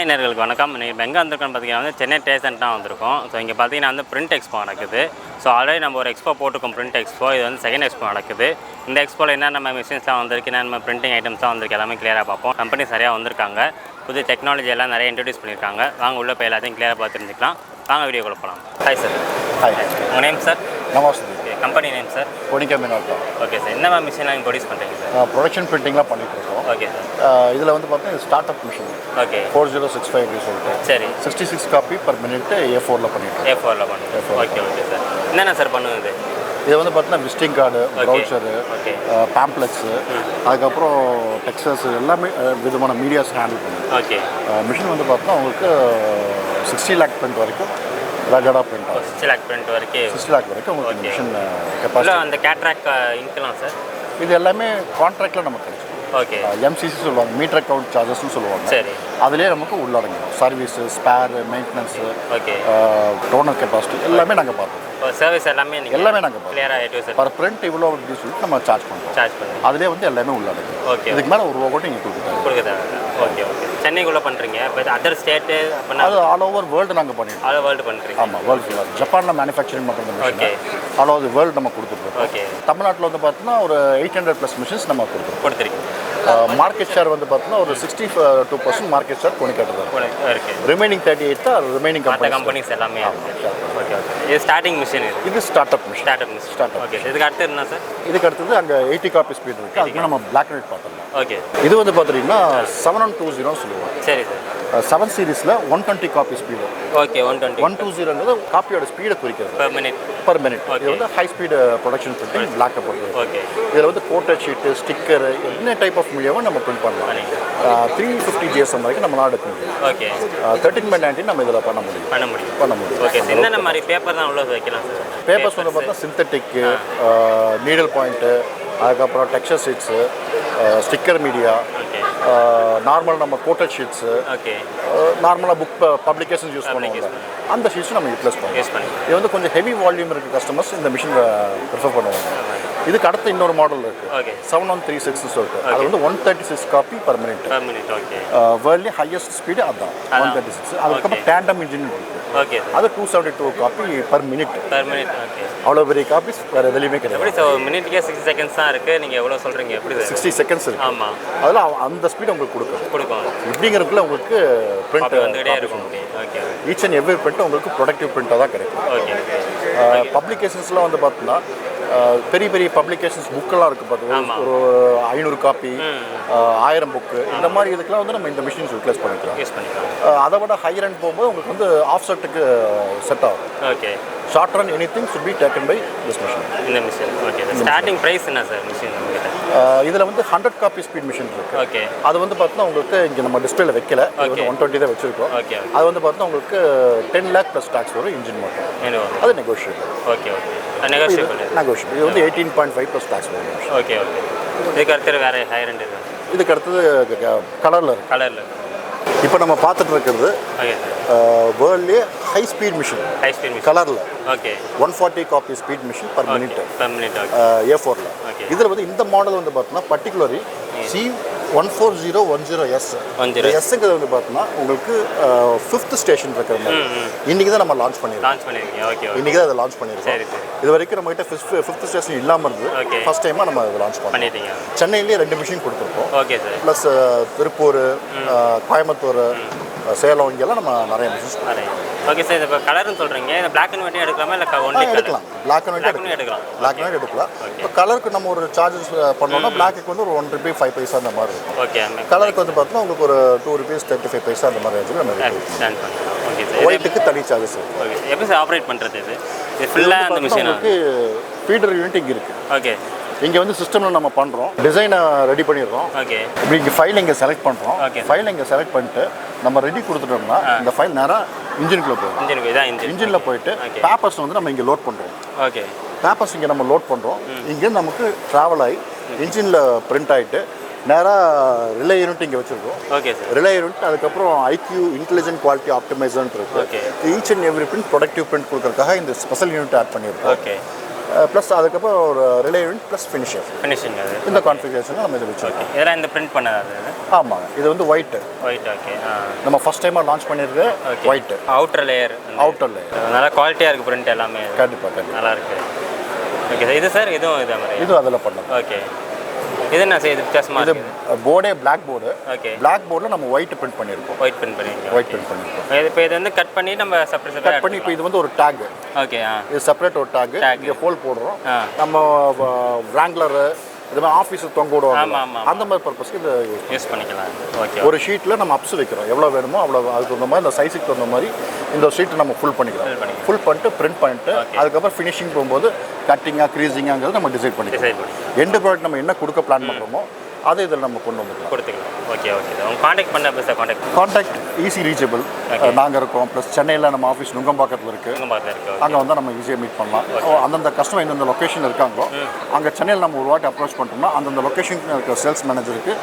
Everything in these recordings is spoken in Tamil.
நேயர்களுக்கு வணக்கம். நீங்கள் எங்கே வந்திருக்கோன்னு பார்த்தீங்கன்னா சென்னை ஸ்டேஷன் தான் வந்திருக்கோம். ஸோ இங்கே பார்த்தீங்கன்னா பிரிண்ட் எக்ஸ்போ நடக்குது. ஸோ ஆல்ரெடி நம்ம ஒரு எக்ஸ்போ போட்டிருக்கோம், பிரிண்ட் எக்ஸ்போ. இது செகண்ட் எக்ஸ்போ நடக்குது. இந்த எக்ஸ்போவில் என்னென்ன மிஷின்ஸ்லாம் வந்திருக்கு, என்னென்ன பிரிண்டிங் ஐட்டம்ஸ்லாம் வந்திருக்கு, எல்லாமே கிளியராக பார்ப்போம். கம்பெனி சரியாக வந்திருக்காங்க, புது டெக்னாலஜி எல்லாம் நிறைய இன்ட்ரடியூஸ் பண்ணியிருக்காங்க. வாங்க உள்ளே போய் எல்லாத்தையும் கிளியராக பார்த்து தெரிஞ்சுக்கலாம். வாங்க வீடியோக்குள்ள போகலாம். Hi sir. ஹாய். உங்கள் நேம் சார்? நமஸ்தே. Company name sir? Konica Minolta. Okay sir. என்ன மிஷின்லாம் ப்ரொடியூஸ் பண்ணுறீங்க சார்? ப்ரொடக்ஷன் பிரிண்டிங்லாம் பண்ணிட்டு இருக்கோம். Okay sir. இதில் பார்த்தீங்கன்னா ஸ்டார்ட் அப் மிஷின். ஓகே. 4065 அப்படி சொல்லிட்டு. சரி. 66 காப்பி பர் மினிட் A4ல் பண்ணிட்டு. A4ல் பண்ணிட்டு. Okay okay sir. என்னென்ன சார் பண்ணுவது? இது பார்த்தீங்கன்னா விசிட்டிங் கார்டு, ப்ரௌச்சரு, பேம்ப்ளெட்ஸு, அதுக்கப்புறம் டெக்ஸ்டர்ஸ் எல்லாமே விதமான மீடியாஸ் ஹேண்டில் பண்ணுது. ஓகே. மிஷின் பார்த்தீங்கன்னா உங்களுக்கு 60 லேக் பிரிண்ட் வரைக்கும் ரகடாக பிரிண்ட் ஆகும். 60 லேக் பிரிண்ட் வரைக்கும் 60 லேக் வரைக்கும் உங்களுக்கு மிஷின் கெப்பாசிட்டி. அந்த கேட்ராக் இன்கலாம் சார்? இது எல்லாமே கான்ட்ராக்டில் நமக்கு கிடைக்கும். ஓகே. எம்சிசி சொல்லுவாங்க, மீட்டர் அக்கௌண்ட் சார்ஜஸ்ன்னு சொல்லுவாங்க. சரி. அதிலே நமக்கு உள்ளடங்கும் service, spare, maintenance, okay, toner capacity எல்லாமே நாங்கள் பார்ப்போம். சர்வீஸ் எல்லாமே எல்லாமே நாங்கள் பார்ப்போம். பர் பிரிண்ட் இவ்வளோ அப்படின்னு சொல்லிட்டு நம்ம சார்ஜ் பண்ணுறோம். அதிலே எல்லாமே உள்ளடங்கும். ஓகே. இதுக்கு மேலே ஒரு ரூபா கூட நீங்கள் கொடுக்குறேன். Okay okay. சென்னைக்குள்ளே பண்ணுறீங்க, பட் அதர் ஸ்டேட்டு அது ஆல் ஓவர் வேர்ல்டு நாங்கள் பண்ணிடுறோம். ஆல் வேர்ல்டு பண்ணுறீங்க? ஆமாம், வேர்ல்டு ஃபுல்லாக. ஜப்பானில் மேனுஃபேக்சரிங் பண்ணுறது. ஓகே. ஆல் ஓவர் வேர்ல்டு நம்ம கொடுத்துருக்கோம். ஓகே. தமிழ்நாட்டில் பார்த்தீங்கன்னா ஒரு 800+ மிஷின்ஸ் நம்ம கொடுத்துருக்கோம். மார்க்கெட் ஷேர் பார்த்தீங்கன்னா ஒரு 62% மார்க்கெட் ஷேர் இருக்கு. ரிமைனிங் 38 தான் ரிமைனிங் கம்பெனிஸ் எல்லாமே. Okay okay. இது ஸ்டார்டிங் மிஷின். இது ஸ்டார்ட் அப் மிஷின். ஓகே. இதுக்கு அடுத்து என்ன சார்? இதுக்கு அடுத்தது அங்கே 80 காப்பி ஸ்பீட் இருக்குது. அதுக்கு நம்ம பிளாக் அண்ட் ஒயிட் பார்த்துடலாம். ஓகே. இது பார்த்தீங்கன்னா 7120 சொல்லுவோம். சரி சார். 7 சீரீஸில் 120 காப்பி ஸ்பீடு. ஓகே. 120 காப்பியோட ஸ்பீடை குறிக்கிறது. Per minute. இது high speed production printing black போடுறது. ஓகே. இதில் கோட்டட் ஷீட்டு, ஸ்டிக்கர், என்ன டைப் ஆஃப் மீடியாவும் நம்ம பிரிண்ட் பண்ணலாம். 350 GSM வரைக்கும் நம்மளால் எடுக்க முடியும். ஓகே. 13/19 நம்ம இதில் பண்ண முடியும். ஓகே. என்னென்ன மாதிரி பேப்பர் தான் உள்ள வைக்கலாம் சார்? பேப்பர்ஸ் பார்த்தா சிந்தட்டிக்கு, நீடல் பாயிண்ட்டு, அதுக்கப்புறம் texture sheets, sticker media, normal நம்ம கோட்டட் ஷீட்ஸு, நார்மலாக புக் பப்ளிகேஷன்ஸ் யூஸ் பண்ணுவாங்க, அந்த ஷீட்ஸும் நம்ம யூட்டிலைஸ் பண்ணுவோம். இது கொஞ்சம் ஹெவி வால்யூம் இருக்க கஸ்டமர்ஸ் இந்த மிஷின் ப்ரிஃபர் பண்ணுவாங்க. இதுக்கு அடுத்து இன்னொரு மாடல் இருக்குது, 7136 சொல்லிட்டு. அது 136 copy per minute. Worldly highest speed அதுதான் 136. அதுக்கப்புறம் டேண்டம் இன்ஜின் இருக்குது. அது 272 காப்பி பர் மினிட். அவ்வளோ பெரிய காப்பீஸ் வேறு எதுலையுமே கிடையாது. மினிட்கே 60 செகண்ட்ஸ் தான் இருக்குது. நீங்கள் எவ்வளோ சொல்கிறீங்க? எப்படி 60 செகண்ட்ஸ் இருக்குது. ஆமாம். அதெல்லாம் அந்த ஸ்பீடு உங்களுக்கு கொடுக்கும். இப்படிங்கிறதுக்குள்ள உங்களுக்கு பிரிண்ட் வந்துகிட்டே இருக்கும். Okay. Each and every print உங்களுக்கு ப்ரொடக்டிவ் பிரிண்ட்டாக தான் கிடைக்கும். ஓகே. பப்ளிகேஷன்ஸ்லாம் பார்த்தீங்கன்னா பெரிய பெரிய பப்ளிகேஷன்ஸ் புக்கெல்லாம் இருக்குது. பார்த்தீங்கன்னா ஒரு 500 காப்பி, 1000 புக்கு, இந்த மாதிரி இதுக்கெல்லாம் நம்ம இந்த மிஷின்ஸ் யூட்டிலைஸ் பண்ணிக்கலாம். அதை விட ஹையர் அண்ட் போகும்போது உங்களுக்கு ஆஃப் செட்டுக்கு செட் ஆகும். Okay. Short run anything should be taken by this machine. இந்த மிஷின். ஓகே. ஸ்டார்டிங் பிரைஸ் என்ன சார் மிஷின் நம்மகிட்ட? இதில் 100 காப்பி ஸ்பீட் மிஷின் இருக்குது. ஓகே. அது பார்த்தீங்கன்னா உங்களுக்கு இங்கே நம்ம டிஸ்பிளேல வைக்கல, 120 தான் வச்சிருக்கோம். ஓகே. அது பார்த்தீங்கன்னா உங்களுக்கு 10 lakh + டாக்ஸ் வரும் இன்ஜின் மட்டும். அது நெகோஷியபிள். Okay okay. நெகோஷியபிள். இது 18.5 + டாக்ஸ் வரும். Okay okay. இதுக்கு அடுத்து வேறு ஹையர் எண்ட் இது? இதுக்கு அடுத்தது கலரில் இப்போ நம்ம பார்த்துட்டு இருக்கிறது வேர்ல்ட்லேயே ஹை ஸ்பீட் மிஷின். கலரில். ஓகே. 140 copy speed machine per minute. A4ல். இதில் இந்த மாடல் பார்த்தீங்கன்னா பர்டிகுலரி C14010S. எஸ்ங்கிறது பார்த்தீங்கன்னா உங்களுக்கு 5th ஸ்டேஷன் இருக்கிற மாதிரி. இன்றைக்கி தான் நம்ம லான்ச் பண்ணியிருக்கோம். இன்றைக்கி தான் அதை லான்ச் பண்ணியிருக்கோம். இது வரைக்கும் நம்மகிட்ட 5th ஸ்டேஷன் இல்லாமல் இருந்து ஃபர்ஸ்ட் டைமாக நம்ம அதை லான்ச் பண்ணிட்டீங்க. சென்னையிலேயே 2 மிஷின் கொடுத்துருக்கோம். Okay sir. Plus Tiruppur, Coimbatore, Salem, இங்கெல்லாம் நம்ம நிறைய மிஷின்ஸ். Okay sir. இப்போ கலர்னு சொல்கிறீங்க, இந்த பிளாக் அண்ட் ஒயிட் எடுக்கலாமா இல்லை எடுக்கலாம்? பிளாக் அண்ட் ஒயிட் எடுக்கலாம். இப்போ கலருக்கு நம்ம ஒரு சார்ஜஸ் பண்ணோம்னா பிளாக்கு ஒரு 1 ரூபி 5 பைசா அந்த மாதிரி இருக்கும். ஓகே. கலருக்கு பார்த்தோம்னா உங்களுக்கு ஒரு 2 ரூபீஸ் 35 பைசா அந்த மாதிரி ரேஞ்சில் நம்ம ஓகே சார். ஒயிட்டுக்கு தனி சார்ஜஸ். ஓகே. எப்படி சார் ஆப்ரேட் பண்ணுறது? இது ஃபுல்லாக அந்த மிஷினுக்கு ஃபீடர் யூனிட் இங்கே இருக்குது. ஓகே. இங்கே சிஸ்டமில் நம்ம பண்ணுறோம், டிசைனை ரெடி பண்ணிடுறோம். ஓகே. இப்படி இங்கே ஃபைல் இங்கே செலக்ட் பண்ணுறோம். ஃபைல் இங்கே செலக்ட் பண்ணிட்டு நம்ம ரெடி கொடுத்துட்டோம்னா இந்த ஃபைல் நேராக இன்ஜினுக்குள்ளே போயிடும். இன்ஜினில் போயிட்டு பேப்பர்ஸ் நம்ம இங்கே லோட் பண்ணுறோம். ஓகே. பேப்பர்ஸ் இங்கே நம்ம லோட் பண்ணுறோம். இங்கேருந்து நமக்கு ட்ராவல் ஆகி இன்ஜினில் பிரிண்ட் ஆகிட்டு நேராக ரிலே யூனிட் இங்கே வச்சுருக்கோம். Okay sir. ரிலே யூனிட் அதுக்கப்புறம் IQ இன்டெலிஜென்ட் குவாலிட்டி ஆப்டிமைசர்னு இருக்குது. Okay. Each and every print productive print கொடுக்கறதுக்காக இந்த ஸ்பெஷல் யூனிட் ஆட் பண்ணியிருக்கோம். ஓகே. ப்ளஸ் அதுக்கப்புறம் ஒரு ரிலே யூனிட் ப்ளஸ் ஃபினிஷிங் அது இந்த கான்ஃபிகரேஷனில் நம்ம இதை வச்சுருக்கோம். இதெல்லாம் இந்த பிரிண்ட் பண்ணது ஆமாங்க. இது வந்து ஒயிட். ஓகே. நம்ம ஃபர்ஸ்ட் டைமாக லான்ச் பண்ணியிருக்கு ஒயிட் அவுட்டர் லேயர். நல்லா குவாலிட்டியாக இருக்குது பிரிண்ட் எல்லாமே. கண்டிப்பாக நல்லா இருக்குது. Okay sir. இது சார் இதுவும் இதே மாதிரி இதுவும் அதில் பண்ணலாம். ஓகே. இது என்ன சார் இது வித்தியாசமாக இது போர்டே பிளாக் போர்டு. ஓகே. பிளாக் போர்டில் நம்ம ஒயிட் பிரிண்ட் பண்ணியிருக்கோம். ஒயிட் பிரிண்ட் பண்ணியிருக்கோம். இப்போ இது வந்து கட் பண்ணி நம்ம செப்பரேட் கட் பண்ணி இப்போ இது வந்து ஒரு டேக். ஓகே. இது செப்பரேட் ஒரு டேக். இங்கே ஹோல் போடுறோம். நம்ம ராங்லரு இது மாதிரி ஆஃபீஸுக்கு தொங்க விடுவாங்க. அந்த மாதிரி பர்பஸ்க்கு இதை யூஸ் பண்ணிக்கலாம். ஓகே. ஒரு ஷீட்டில் நம்ம அப்ஸ் வைக்கிறோம். எவ்வளோ வேணுமோ அவ்வளோ அதுக்கு தகுந்த மாதிரி இந்த சைஸுக்கு தகுந்த மாதிரி இந்த ஷீட்டை நம்ம ஃபுல் பண்ணிக்கிறோம். ஃபுல் பண்ணிட்டு பிரிண்ட் பண்ணிட்டு அதுக்கப்புறம் ஃபினிஷிங் போகும்போது கட்டிங்காக க்ரீஸிங்காங்கிறது நம்ம டிசைட் பண்ணிக்கலாம். எண்டு ப்ராடக்ட் நம்ம என்ன கொடுக்க பிளான் பண்ணுறோமோ அதை இதில் நம்ம கொண்டு வந்துக்கலாம். கொடுத்துக்கலாம். ஓகே. உங்கள் காண்டாக்ட் பண்ண சார் காண்டாக்ட் ஈஸி ரீச்சபிள். நாங்கள் இருக்கோம். ப்ளஸ் சென்னையில் நம்ம ஆஃபீஸ் நுங்கம்பாக்கத்தில் இருக்குது. அங்கே வந்து நம்ம ஈஸியாக மீட் பண்ணலாம். அந்தந்த கஸ்டமர் எந்தெந்த லொக்கேஷன் இருக்காங்களோ அங்கே சென்னையில் நம்ம ஒரு வாட்டி அப்ரோச் பண்ணிட்டோம்னா அந்தந்த லொக்கேஷனுக்கு இருக்கிற சேல்ஸ் மேனேஜருக்கு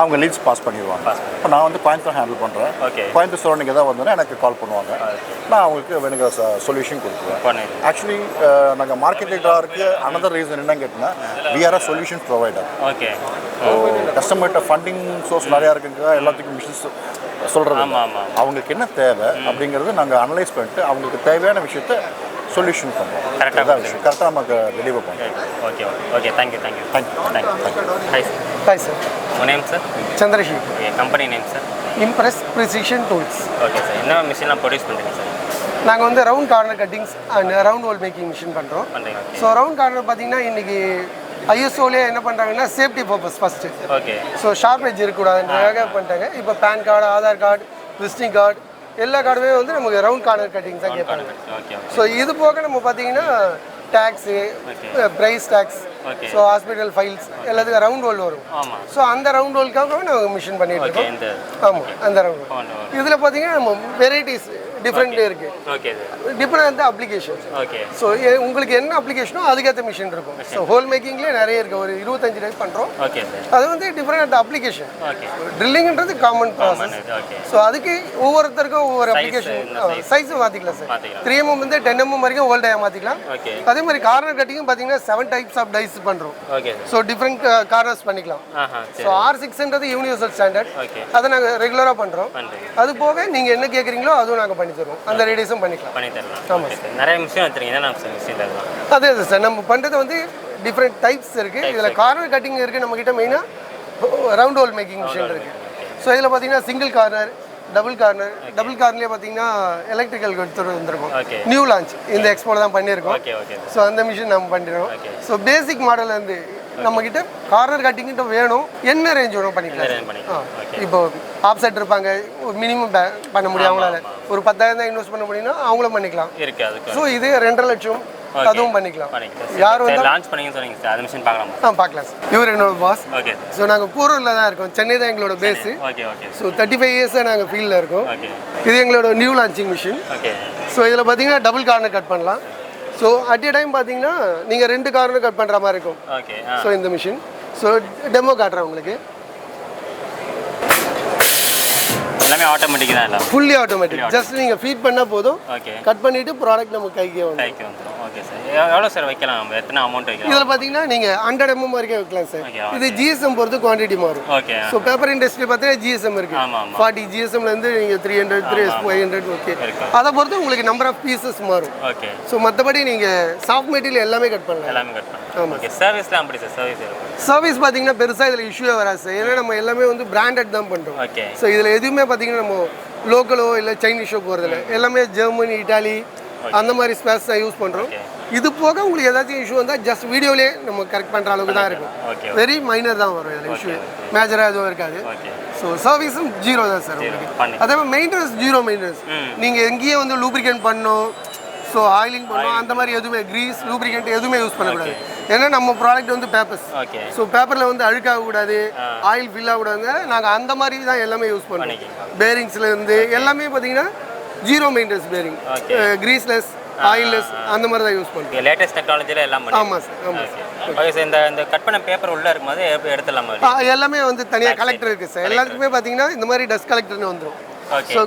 அவங்க லீட்ஸ் பாஸ் பண்ணிடுவாங்க. இப்போ நான் வந்து கோயம்புத்தூர் ஹேண்டில் பண்ணுறேன். கோயம்புத்தூர் சரௌண்டிங் ஏதாவது வந்தோன்னா எனக்கு கால் பண்ணுவாங்க. நான் அவங்களுக்கு வேணுங்கிற சொல்யூஷன் கொடுத்துருவேன். ஆக்சுவலி நாங்கள் மார்க்கெட் லீடராக இருக்குது. அனதர் ரீசன் என்னன்னு கேட்டிங்கன்னா we are a solution provider. Okay. கஸ்டமர்கிட்ட ஃபண்டிங் சோர்ஸ் நிறையா இருக்குங்க. எல்லாத்துக்கும் மிஷின்ஸ் சொல்கிறது அவங்களுக்கு என்ன தேவை அப்படிங்கிறது நாங்கள் அனலைஸ் பண்ணிட்டு அவங்களுக்கு தேவையான விஷயத்த சொல்யூஷன் பண்ணுவோம். கரெக்டாக நமக்கு டெலிவர் பண்ணுவோம். ஓகே. தேங்க்யூ. Hi sir. உங்கள் name sir? Chandrasekhar. Company name sir? Impress Precision Tools. Okay sir. என்ன மிஷின்லாம் ப்ரொடியூஸ் பண்ணுறீங்க சார்? நாங்கள் வந்து round corner cuttings and round hole making machine பண்ணுறோம். ஸோ ரவுண்ட் கார்னர் பார்த்தீங்கன்னா இன்றைக்கி ஐஎஸ்ஓலே என்ன பண்ணுறாங்கன்னா safety purpose first. Okay. So sharp edge இருக்கக்கூடாதுன்றதுக்காக பண்ணிட்டாங்க. இப்போ PAN card, Aadhaar card, visiting card எல்லா கார்டுமே வந்து நமக்கு ரவுண்ட் கார்னர் கட்டிங்ஸ் தான் கேட்பாங்க. ஸோ இது போக நம்ம பார்த்தீங்கன்னா tags, price tags, so hospital files எல்லாத்துக்கும் ரவுண்ட் ஹோல் வரும். ஸோ அந்த ரவுண்ட் ஹோல்க்காக நாங்கள் மிஷின் பண்ணிட்டு இருக்கோம். ஆமாம், அந்த ரவுண்ட் ஹோல். இதில் பார்த்தீங்கன்னா நம்ம வெரைட்டிஸ் டிஃப்ரெண்ட் இருக்குது. Different application. ஸோ உங்களுக்கு என்ன அப்ளிகேஷனோ அதுக்கேற்ற மிஷின் இருக்கும். ஸோ ஹோல் மேக்கிங்லேயே நிறைய இருக்குது. ஒரு 25 டைப் பண்ணுறோம். அது வந்து டிஃப்ரெண்ட் அப்ளிகேஷன். ட்ரில்லிங்ன்றது காமன் ப்ராசஸ். ஸோ அதுக்கு ஒவ்வொருத்தருக்கும் ஒவ்வொரு அப்ளிகேஷன் சைஸ் மாற்றிக்கலாம் சார். 3mm வந்து 10mm வரைக்கும் ஓல்டாக மாற்றிக்கலாம். அதே மாதிரி கார்னர் கட்டிங்கும் பார்த்தீங்கன்னா 7 டைப்ஸ் ஆஃப் டைஸ் பண்ணுறோம். ஸோ டிஃப்ரெண்ட் கார்னர்ஸ் பண்ணிக்கலாம். ஸோ R6ன்றது யூனிவர்சல் ஸ்டாண்டர்ட். அதை நாங்கள் ரெகுலராக பண்ணுறோம். அது போக நீங்கள் என்ன கேட்குறீங்களோ அதுவும் நாங்கள் பண்ணி தருவோம். அந்த ரேடியஸும் பண்ணிக்கலாம். ஆமாம் சார். நிறைய மிஷின் வச்சுருக்கீங்க. மிஷின் அதே சார் நம்ம பண்ணுறது வந்து டிஃப்ரெண்ட் டைப்ஸ் இருக்குது. இதில் கார்னர் கட்டிங் இருக்குது. நம்மக்கிட்ட மெயினாக ரவுண்ட் ஹோல் மேக்கிங் மிஷின் இருக்குது. ஸோ இதில் பார்த்தீங்கன்னா சிங்கிள் கார்னர், டபுள் கார்னர்லேயே பார்த்தீங்கன்னா எலக்ட்ரிக்கல் எடுத்துகிட்டு வந்திருக்கோம். நியூ லான்ச் இந்த எக்ஸ்போல தான் பண்ணியிருக்கோம். ஸோ அந்த மிஷின் நம்ம பண்ணிடுறோம். ஸோ பேசிக் மாடல் வந்து நம்மக்கிட்ட கார்னர் கட்டிங்கிட்ட வேணும், என்ன ரேஞ்ச் வேணும் பண்ணிக்கலாம். இப்போ ஆப்செட் இருப்பாங்க, மினிமம் பண்ண முடியும் அவங்களால. ஒரு 10,000 தான் இன்வெஸ்ட் பண்ண முடியும்னா அவங்களும் பண்ணிக்கலாம். ஸோ இது 2.5 லட்சம் அதுவும் பண்ணிக்கலாம். யார் வந்து லான்ச் பண்ணீங்கன்னு சொன்னீங்க சார், அது மிஷின் பார்க்கலாம். பார்க்கலாம் சார். இவர் என்னோட பாஸ். ஓகே. ஸோ நாங்கள் பூரூரில் தான் இருக்கோம். சென்னை தான் எங்களோட பேஸு. ஸோ 35 இயர்ஸாக நாங்கள் ஃபீல்டில் இருக்கோம். இது எங்களோட நியூ லான்ச்சிங் மிஷின். ஸோ இதில் பார்த்தீங்கன்னா டபுள் கார்னர் கட் பண்ணலாம். ஸோ அட் எ டைம் பார்த்தீங்கன்னா நீங்கள் 2 கார்னர் கட் பண்ணுற மாதிரி இருக்கும். ஸோ இந்த மிஷின் ஸோ டெமோ காட்டுறேன் உங்களுக்கு. எல்லாமே ஆட்டோமேட்டிக் தான். இல்லை, ஃபுல்லி ஆட்டோமேட்டிக். ஜஸ்ட் நீங்கள் ஃபீட் பண்ணால் போதும். கட் பண்ணிவிட்டு ப்ராடக்ட் நம்ம கைக்கே வந்துடும். Okay sir. எவ்வளோ சார் வைக்கலாம்? எத்தனை அமௌண்ட் வைக்கலாம்? இதில் பார்த்தீங்கன்னா நீங்கள் 100 mm வரைக்கும் வைக்கலாம் சார். இது ஜிஎஸ்எம் பொறுத்து குவான்டிட்டி மாறும். ஓகே. ஸோ பேப்பர் இண்டஸ்ட்ரி பார்த்தீங்கன்னா ஜிஎஸ்எம் இருக்குது. 40 GSMலேருந்து நீங்கள் 300, 500 ஓகே. அதை பொறுத்து உங்களுக்கு நம்பர் ஆஃப் பீசஸ் மாறும். ஓகே. ஸோ மற்றபடி நீங்கள் சாஃப்ட் மெட்டீரியல் எல்லாமே கட் பண்ணலாம். எல்லாமே கட் பண்ணலாம். ஆமாம். ஓகே. சர்வீஸ்லாம் எப்படி சார்? சர்வீஸ் பார்த்தீங்கன்னா பெருசாக இதில் இஷ்யூவே வராது சார். ஏன்னா நம்ம எல்லாமே வந்து பிராண்டட் தான் பண்ணுறோம். ஓகே. ஸோ இதில் எதுவுமே பார்த்தீங்கன்னா நம்ம லோக்கலோ இல்லை சைனீஸோ போகிறதில்ல. எல்லாமே ஜெர்மனி, இட்டாலி அந்த மாதிரி ஸ்பேஸ் தான் யூஸ் பண்ணுறோம். இது போக உங்களுக்கு ஏதாச்சும் இஷ்யூ வந்தால் ஜஸ்ட் வீடியோலேயே நம்ம கரெக்ட் பண்ணுற அளவுக்கு தான் இருக்கும். வெரி மைனர் தான் வரும் இதில் இஷ்யூ. மேஜராக எதுவும் இருக்காது. ஸோ சர்வீஸும் 0 தான் சார் உங்களுக்கு. அதே மாதிரி மெயின்டெனன்ஸ் 0 மெயின்டெனன்ஸ். நீங்கள் எங்கேயே வந்து லூப்ரிகேட் பண்ணணும், ஸோ ஆயிலிங் பண்ணணும், அந்த மாதிரி எதுவுமே கிரீஸ் லூப்ரிகேட் எதுவுமே யூஸ் பண்ணக்கூடாது. ஏன்னா நம்ம ப்ராடக்ட் வந்து பேப்பர்ஸ். ஸோ பேப்பரில் வந்து அழுக்காகக்கூடாது, ஆயில் ஃபில் ஆகக்கூடாது. நாங்கள் அந்த மாதிரி தான் எல்லாமே யூஸ் பண்ணுவோம். பேரிங்ஸ்லேருந்து எல்லாமே பார்த்தீங்கன்னா 0 மெயின்டெனன்ஸ் பேரிங், கிரீஸ்லெஸ், ஆயில்லெஸ் அந்த மாதிரி தான் யூஸ் பண்ணுவோம். லேட்டஸ்ட் டெக்னாலஜியில் எல்லாம் பண்ணுவோம். ஆமாம் சார். ஆமாம் சார். Okay sir. இந்த கட் பண்ண பேப்பர் உள்ளே இருக்கும்போது எடுத்துடலாமா? எல்லாமே வந்து தனியாக கலெக்டர் இருக்குது சார். எல்லாத்துக்குமே பார்த்தீங்கன்னா இந்த மாதிரி டஸ்ட் கலெக்டர்னு வந்துடும். ஸோ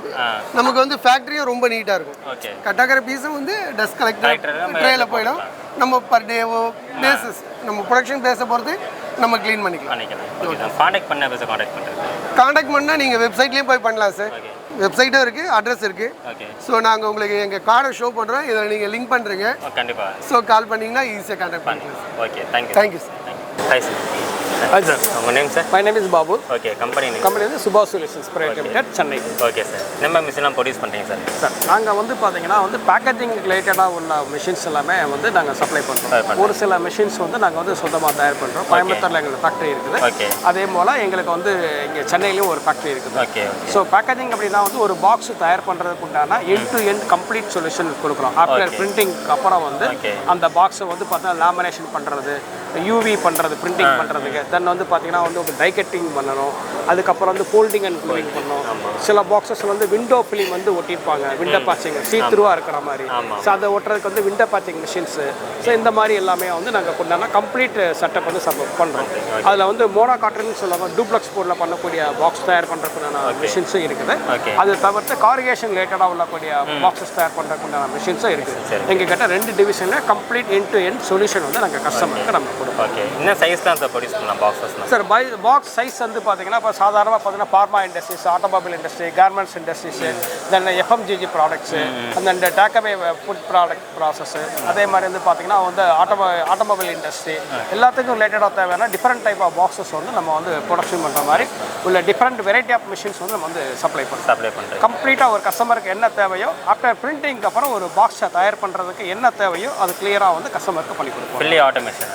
நமக்கு வந்து ஃபேக்ட்ரியும் ரொம்ப நீட்டாக இருக்கும். கட்டாக்கிற பீஸும் வந்து டஸ்ட் கலெக்டர் ட்ரேயில் போயிடும். நம்ம பர் டேவோ பேசஸ் நம்ம ப்ரொடக்ஷன் பேஸை பொறுத்து நம்ம க்ளீன் பண்ணிக்கலாம். Okay sir. காண்டாக்ட் பண்ண பேச காண்டாக்ட் பண்ணுறது காண்டாக்ட் பண்ணால் நீங்கள் வெப்சைட்லேயும் போய் பண்ணலாம் சார். வெப்சைட்டும் இருக்குது, அட்ரஸ் இருக்குது. ஓகே. ஸோ நாங்கள் உங்களுக்கு எங்கள் கார்டை ஷோ பண்ணுறோம், இதில் நீங்கள் லிங்க் பண்ணுறீங்க. கண்டிப்பாக. ஸோ கால் பண்ணிங்கன்னா ஈஸியாக காண்டாக்ட் பண்ணிக்கலாம். Okay, thank you. Thank you sir. Hi sir. Hi sir. உங்கள் name sir? My name is Babu. Okay, company வந்து Suba Solutions Private Limited, Chennai. Okay sir. நம்ம மிஷின்லாம் ப்ரொடியூஸ் பண்ணுறீங்க சார்? சார் நாங்கள் வந்து பார்த்தீங்கன்னா வந்து பேக்கேஜிங் ரிலேட்டடாக உள்ள மிஷின்ஸ் எல்லாமே வந்து நாங்கள் சப்ளை பண்ணுறோம். ஒரு சில மிஷின்ஸ் வந்து நாங்கள் வந்து சொந்தமாக தயார் பண்ணுறோம். கோயம்புத்தூரில் எங்களுக்கு ஃபேக்ட்ரி இருக்குது. ஓகே. அதே போல் எங்களுக்கு வந்து இங்கே சென்னையிலையும் ஒரு ஃபேக்ட்ரி இருக்குது. ஓகே. ஸோ பேக்கேஜிங் அப்படின்னா வந்து ஒரு பாக்ஸ் தயார் பண்ணுறதுக்கு உண்டான end to end complete solution கொடுக்குறோம். ஆஃப்டர் பிரிண்டிங்க்கு அப்புறம் வந்து அந்த பாக்ஸை வந்து பார்த்தீங்கன்னா லேமினேஷன் பண்ணுறது, யூவி பண்ணுறது, பிரிண்டிங் பண்ணுறதுக்கு, தென் வந்து பார்த்தீங்கன்னா வந்து ஒரு டை கட்டிங் பண்ணணும், அதுக்கப்புறம் வந்து ஃபோல்டிங் அண்ட் க்ளூவிங் பண்ணணும். சில பாக்ஸஸ் வந்து விண்டோ ஃபிலிம் வந்து ஒட்டியிருப்பாங்க, விண்டோ பேட்சிங் சீத்ரூவாக இருக்கிற மாதிரி. ஸோ அதை ஒட்டுறதுக்கு வந்து விண்டோ பேட்சிங் மிஷின்ஸு. ஸோ இந்த மாதிரி எல்லாமே வந்து நாங்கள் கொண்டாட கம்ப்ளீட் செட்டப் வந்து பண்ணுறோம். அதில் வந்து மோனோ காட்டன் சொல்லுவாங்க, டூப்ளக்ஸ் போர்டில் பண்ணக்கூடிய பாக்ஸ் தயார் பண்ணுறதுக்குண்டான மிஷின்ஸும் இருக்குது. அது தவிர்த்து காரிகேஷன் ரிலேட்டடாக உள்ளக்கூடிய பாக்ஸஸ் தயார் பண்ணுறதுக்குண்டான மிஷின்ஸும் இருக்குது. எங்ககிட்ட 2 டிவிஷனில் complete end to end solution வந்து நாங்கள் கஸ்டமருக்கு நம்ம கொடுப்போம். ஓகே. என்ன சைஸ் தான் சார் ப்ரொடியூஸ் பண்ணலாம் பாக்ஸஸ்? சார் பாக்ஸ் சைஸ் வந்து பார்த்தீங்கன்னா இப்போ சாதாரணமாக பார்த்தீங்கன்னா pharma industries, automobile industry, garments industries, then FMCG products, அந்த டேக்அவே ஃபுட் ப்ராடக்ட் ப்ராசஸ்ஸு, அதே மாதிரி வந்து பார்த்தீங்கன்னா வந்து ஆட்டோமொபைல் இண்டஸ்ட்ரி எல்லாத்துக்கும் ரிலேட்டடாக தேவையான டிஃப்ரெண்ட் டைப் ஆஃப் பாக்ஸஸ் வந்து நம்ம வந்து ப்ரொடக்ஷன் பண்ணுற மாதிரி உள்ள டிஃப்ரெண்ட் வெரைட்டி ஆஃப் மிஷின்ஸ் வந்து நம்ம வந்து சப்ளை பண்ணுறோம். கம்ப்ளீட்டாக ஒரு கஸ்டமருக்கு என்ன தேவையோ ஆஃப்டர் பிரிண்டிங்க்கு அப்புறம் ஒரு பாக்ஸை தயார் பண்ணுறதுக்கு என்ன தேவையோ அது கிளியராக வந்து கஸ்டமருக்கு பண்ணி கொடுப்போம். Fully automation.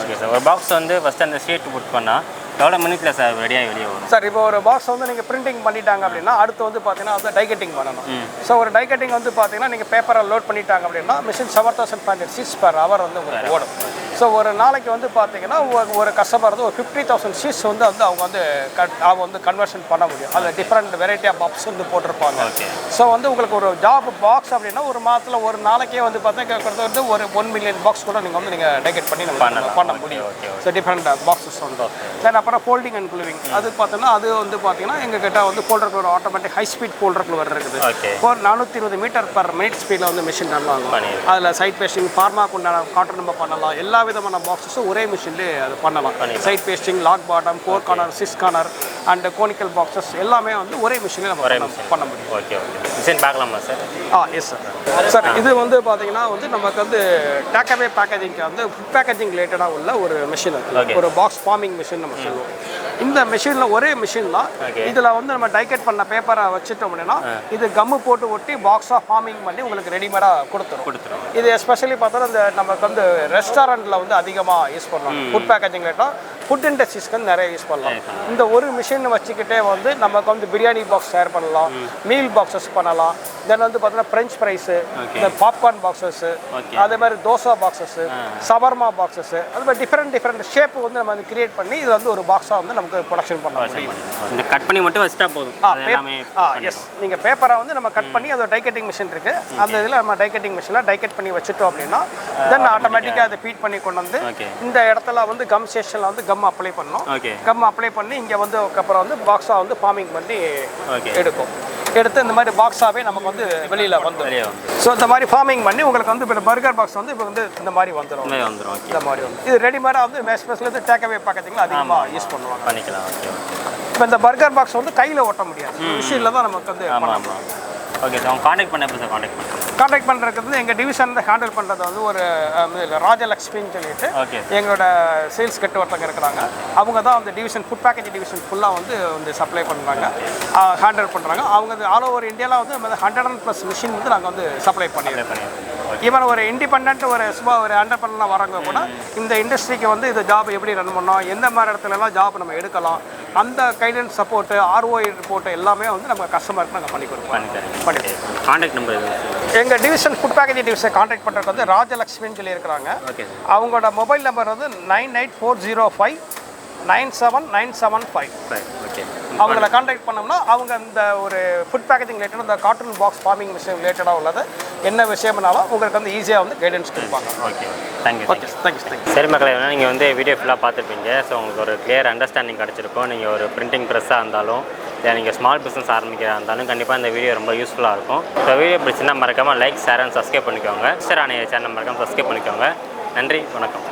Okay sir. ஒரு பாக்ஸ் வந்து ஃபஸ்ட்டு அந்த ஷீட் புட் பண்ணால் எவ்வளோ மினிட்ல சார் ரெடியாக வெளியே வரும்? சார் இப்போ ஒரு பாக்ஸ் வந்து நீங்கள் பிரிண்டிங் பண்ணிட்டாங்க அப்படின்னா அடுத்து வந்து பார்த்தீங்கன்னா வந்து டை கட்டிங் பண்ணணும். ஸோ ஒரு டை கட்டிங் வந்து பார்த்தீங்கன்னா நீங்கள் பேப்பரை லோட் பண்ணிட்டாங்க அப்படின்னா மிஷின் 7500 sheets per hour வந்து உங்களுக்கு ஓடும். ஸோ ஒரு நாளைக்கு வந்து பார்த்தீங்கன்னா ஒரு கஸ்டமர் வந்து ஒரு 50,000 sheets வந்து அவங்க வந்து கன்வர்ஷன் பண்ண முடியும். அதில் டிஃப்ரெண்ட் வெரைட்டி ஆஃப் பாக்ஸ் வந்து போட்டிருப்பாங்க. ஸோ வந்து உங்களுக்கு ஒரு ஜாப் பாக்ஸ் அப்படின்னா ஒரு மாதத்தில் ஒரு நாளைக்கே வந்து பார்த்தீங்கன்னா வந்து ஒரு 1 million பாக்ஸ் கூட நீங்கள் டை கட் பண்ணி பண்ண முடியும். ஸோ டிஃப்ரெண்ட் பாக்ஸஸ் வந்து தென் அப்புறம் ஃபோல்டிங் அண்ட் க்ளூவிங் அது பார்த்தோன்னா அது வந்து பார்த்தீங்கன்னா எங்கள் கிட்ட வந்து folder gluer automatic high speed folder gluer இருக்குது. 420 மீட்டர் பர் மினிட் ஸ்பீடில் வந்து மிஷின் ரன் ஆகும். அதில் சைட் பேஸ்டிங், ஃபார்மாக்கு உண்டான காட்டன் நம்ம பண்ணலாம். எல்லா விதமான பாக்ஸஸும் ஒரே மிஷின்லேயே அது பண்ணலாம். Side pasting, lock bottom, 4 corner, 6 corner and conical boxes எல்லாமே வந்து ஒரே மிஷினில் நம்ம பண்ண முடியும். ஓகே. மிஷின் பார்க்கலாமா சார்? Yes sir. இது வந்து பார்த்தீங்கன்னா வந்து நமக்கு வந்து டேக்அவே பேக்கேஜிங்க்கு வந்து ஃபுட் பேக்கேஜிங் ரிலேட்டடாக உள்ள ஒரு மிஷின், ஒரு பாக்ஸ் ஃபார்மிங் மிஷின் நம்ம சொல்லுவோம். இந்த மிஷினில் ஒரே மிஷின் தான். இதில் வந்து நம்ம டைக்கெட் பண்ண பேப்பரை வச்சுட்டோம் அப்படின்னா இது கம்மு போட்டு ஒட்டி பாக்ஸாக ஃபார்மிங் பண்ணி உங்களுக்கு ரெடிமேடாக கொடுத்துரும். இது எஸ்பெஷலி பார்த்தோன்னா இந்த நமக்கு வந்து ரெஸ்டாரண்ட்டில் வந்து அதிகமாக யூஸ் பண்ணலாம். ஃபுட் பேக்கேஜிங் லேட்டாக ஃபுட் இண்டஸ்ட்ரீஸ்க்கு வந்து நிறைய யூஸ் பண்ணலாம். இந்த ஒரு மிஷின் வச்சுக்கிட்டே வந்து நமக்கு வந்து பிரியாணி பாக்ஸ் தயார் பண்ணலாம், மீல் பாக்ஸஸ் பண்ணலாம், தென் வந்து பார்த்தீங்கன்னா ஃப்ரெஞ்ச் ஃப்ரைஸு, இந்த பாப்கார்ன் பாக்ஸஸ்ஸு, அதே மாதிரி தோசை பாக்ஸஸ்ஸு, சவர்மா பாக்ஸஸ்ஸு, அது மாதிரி டிஃப்ரெண்ட் ஷேப் வந்து நம்ம வந்து கிரியேட் பண்ணி இது வந்து ஒரு பாக்ஸாக வந்து நமக்கு ப்ரொடக்ஷன் பண்ண முடியும். இந்த கட் பண்ணி மட்டும் வச்சுட்டா போதும். எஸ். நீங்கள் பேப்பரை வந்து நம்ம கட் பண்ணி அது டை கட்டிங் மிஷின் இருக்குது. அந்த இதில் நம்ம டை கட்டிங் மிஷினில் டை கட் பண்ணி வச்சுட்டோம் அப்படின்னா தென் ஆட்டோமேட்டிக்காக அதை ஃபீட் பண்ணி கொண்டு வந்து இந்த இடத்துல வந்து கம் ஸ்டேஷனில் வந்து கம் அப்ளை பண்ணணும். கம் அப்ளை பண்ணி இங்கே வந்து அப்புறம் வந்து பாக்ஸாக வந்து ஃபார்மிங் பண்ணி எடுத்து இந்த மாதிரி பாக்ஸாகவே நமக்கு வந்து வெளியில் வந்துடும். ஸோ இந்த மாதிரி ஃபார்மிங் பண்ணி உங்களுக்கு வந்து இப்போ பர்கர் பாக்ஸ் வந்து இப்போ வந்து இந்த மாதிரி வந்துடும். இந்த மாதிரி வந்து இது ரெடிமேடாக வந்து ஸ்பெஷல் வந்து டேக்அவே பேக்கேஜிங்கில் அதிகமாக யூஸ் பண்ணுவாங்க. பண்ணிக்கலாம். இப்போ இந்த பர்கர் பாக்ஸ் வந்து கையில் ஓட்ட முடியாது, மிஷினில் தான் நமக்கு வந்து பண்ணலாம். Okay sir. காண்டாக்ட் பண்ண எப்போ சார் காண்டாக்ட் பண்ணுறதுக்கு வந்து எங்கள் டிவிஷனில் ஹேண்டில் பண்ணுறது வந்து ஒரு ராஜலக்ஷ்மின்னு சொல்லிட்டு எங்களோட சேல்ஸ் கட்டு ஒருத்தங்க இருக்கிறாங்க. அவங்க தான் அந்த டிவிஷன் ஃபுட் பேக்கேஜ் டிவிஷன் ஃபுல்லாக வந்து சப்ளை பண்ணுறாங்க, ஹேண்டில் பண்ணுறாங்க. அவங்க ஆல் ஓவர் இந்தியாவில் வந்து 100+ மிஷின் வந்து நாங்கள் வந்து சப்ளை பண்ணிடுறோம். ஈவன் ஒரு இண்டிபெண்ட் ஒரு சுபா ஒரு என்டர்பிரனராக வரவங்க கூட இந்த இண்டஸ்ட்ரிக்கு வந்து இது ஜாப் எப்படி ரன் பண்ணோம், எந்த மாதிரி இடத்துலலாம் ஜாப் நம்ம எடுக்கலாம், அந்த கைடன்ஸ் சப்போர்ட்டு, ROI ரிப்போர்ட்டு எல்லாமே வந்து நம்ம கஸ்டமருக்கு நாங்கள் பண்ணி கொடுப்போம். காண்டாக்ட் நம்பர் எங்கள் division food package division contact பண்ணுறதுக்கு வந்து ராஜலக்ஷ்மின்னு சொல்லி இருக்கிறாங்க. அவங்களோட மொபைல் நம்பர் வந்து 98405 97975. அவங்கள காண்டாக்ட் பண்ணோம்னா அவங்க இந்த ஒரு ஃபுட் பேக்கேஜிங் ரிலேட்டட் இந்த காட்டன் பாக்ஸ் ஃபார்மிங் மிஷின் ரிலேட்டடாக உள்ளது என்ன விஷயம்னாலும் உங்களுக்கு வந்து ஈஸியாக வந்து கைடன்ஸ் கொடுப்பாங்க. தேங்க்யூ. சரி மக்களே, நீங்கள் வந்து வீடியோ ஃபுல்லாக பார்த்துருப்பீங்க. ஸோ உங்களுக்கு ஒரு கிளியர் அண்டர்ஸ்டாண்டிங் கிடச்சிருக்கும். நீங்கள் ஒரு பிரிண்டிங் ப்ரெஸ்ஸாக இருந்தாலும் நீங்கள் ஸ்மால் பிஸ்னஸ் ஆரம்பிக்கிறா இருந்தாலும் கண்டிப்பாக இந்த வீடியோ ரொம்ப யூஸ்ஃபுல்லாக இருக்கும். ஸோ வீடியோ பிடிச்சிருந்தா மறக்காமல் லைக், ஷேர் அண்ட் சப்ஸ்கிரைப் பண்ணிக்கோங்க. மிஸ்டர் ஆண சேனல் மறக்காமல் சப்ஸ்கிரைப் பண்ணிக்கோங்க. நன்றி, வணக்கம்.